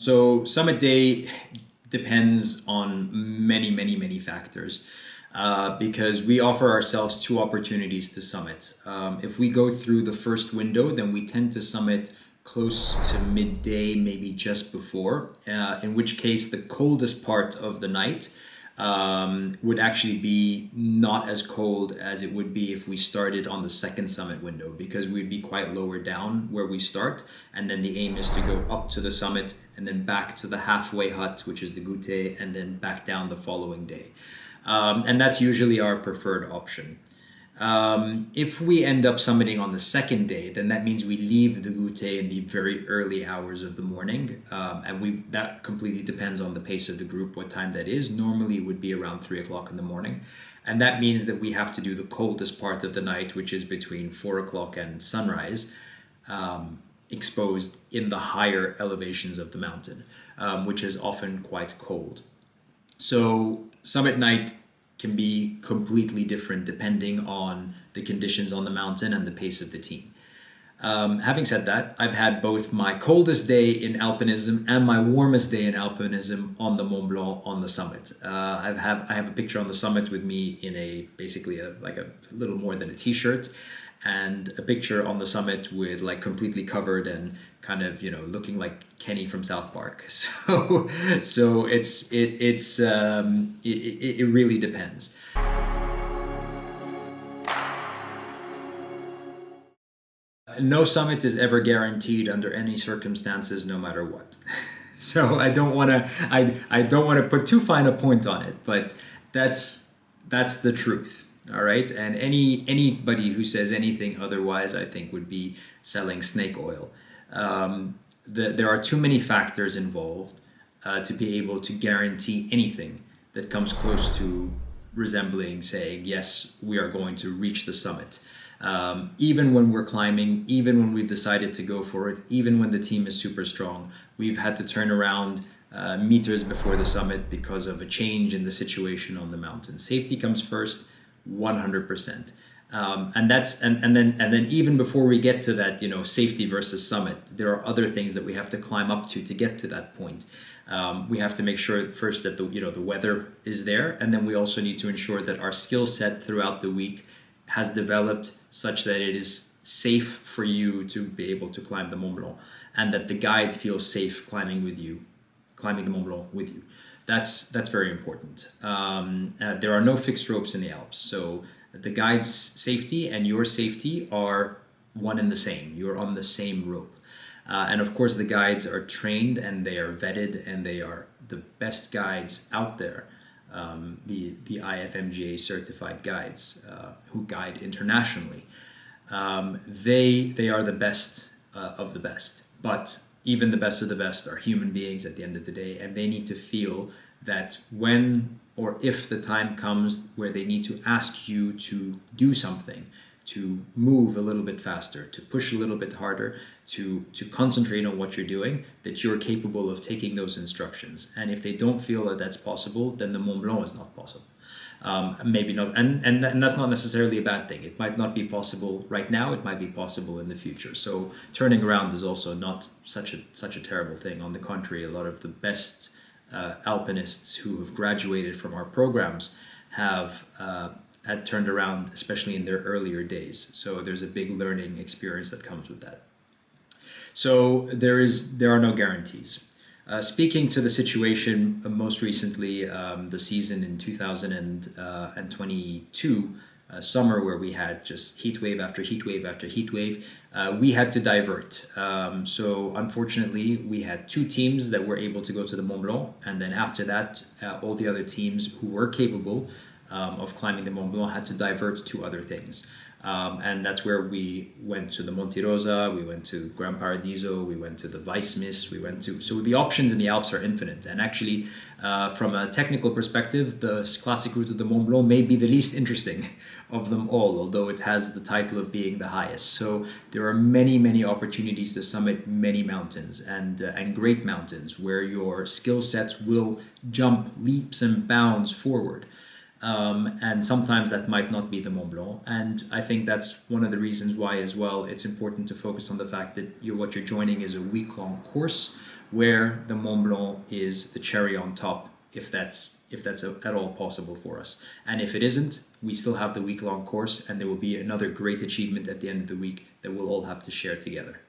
So summit day depends on many factors because we offer ourselves two opportunities to summit. If we go through the first window, then we tend to summit close to midday, maybe just before, in which case the coldest part of the night would actually be not as cold as it would be if we started on the second summit window, because we'd be quite lower down where we start, and then the aim is to go up to the summit and then back to the halfway hut, which is the goûter, and then back down the following day. And that's usually our preferred option. If we end up summiting on the second day, then that means we leave the goûter in the very early hours of the morning, and that completely depends on the pace of the group, what time that is. Normally, it would be around 3 o'clock in the morning, and that means that we have to do the coldest part of the night, which is between 4 o'clock and sunrise, exposed in the higher elevations of the mountain, which is often quite cold. So summit night can be completely different depending on the conditions on the mountain and the pace of the team. Having said that, I've had both my coldest day in alpinism and my warmest day in alpinism on the Mont Blanc on the summit. I have a picture on the summit with me in a little more than a t-shirt, and a picture on the summit with like completely covered and kind of, looking like Kenny from South Park. So it really depends. No summit is ever guaranteed under any circumstances, no matter what. So I don't want to put too fine a point on it, but that's the truth. All right, and anybody who says anything otherwise, I think, would be selling snake oil. There are too many factors involved to be able to guarantee anything that comes close to resembling saying, yes, we are going to reach the summit. Even when we're climbing, even when we've decided to go for it, even when the team is super strong, we've had to turn around meters before the summit because of a change in the situation on the mountain. Safety comes first, 100%. And then even before we get to that, safety versus summit, there are other things that we have to climb up to get to that point. We have to make sure first that the weather is there, and then we also need to ensure that our skill set throughout the week has developed such that it is safe for you to be able to climb the Mont Blanc, and that the guide feels safe climbing the Mont Blanc with you. That's very important. There are no fixed ropes in the Alps, so the guide's safety and your safety are one and the same. You're on the same rope. And of course, the guides are trained and they are vetted, and they are the best guides out there. The IFMGA certified guides who guide internationally. They are the best of the best. But even the best of the best are human beings at the end of the day, and they need to feel that when or if the time comes where they need to ask you to do something, to move a little bit faster, to push a little bit harder, to concentrate on what you're doing, that you're capable of taking those instructions. And if they don't feel that that's possible, then the Mont Blanc is not possible. Maybe not, and that's not necessarily a bad thing. It might not be possible right now. It might be possible in the future. So turning around is also not such a terrible thing. On the contrary, a lot of the best alpinists who have graduated from our programs have had turned around, especially in their earlier days. So there's a big learning experience that comes with that. So there are no guarantees. Speaking to the situation most recently, the season in 2022, summer, where we had just heat wave after heat wave after heat wave, we had to divert. So unfortunately, we had two teams that were able to go to the Mont Blanc, and then after that, all the other teams who were capable of climbing the Mont Blanc had to divert to other things. And that's where we went to the Monte Rosa, we went to Gran Paradiso, we went to the Weissmiss, so the options in the Alps are infinite. And actually, from a technical perspective, the classic route of the Mont Blanc may be the least interesting of them all, although it has the title of being the highest. So there are many opportunities to summit many mountains and great mountains where your skill sets will jump leaps and bounds forward. And sometimes that might not be the Mont Blanc. And I think that's one of the reasons why as well it's important to focus on the fact that what you're joining is a week-long course where the Mont Blanc is the cherry on top, if that's at all possible for us. And if it isn't, we still have the week-long course, and there will be another great achievement at the end of the week that we'll all have to share together.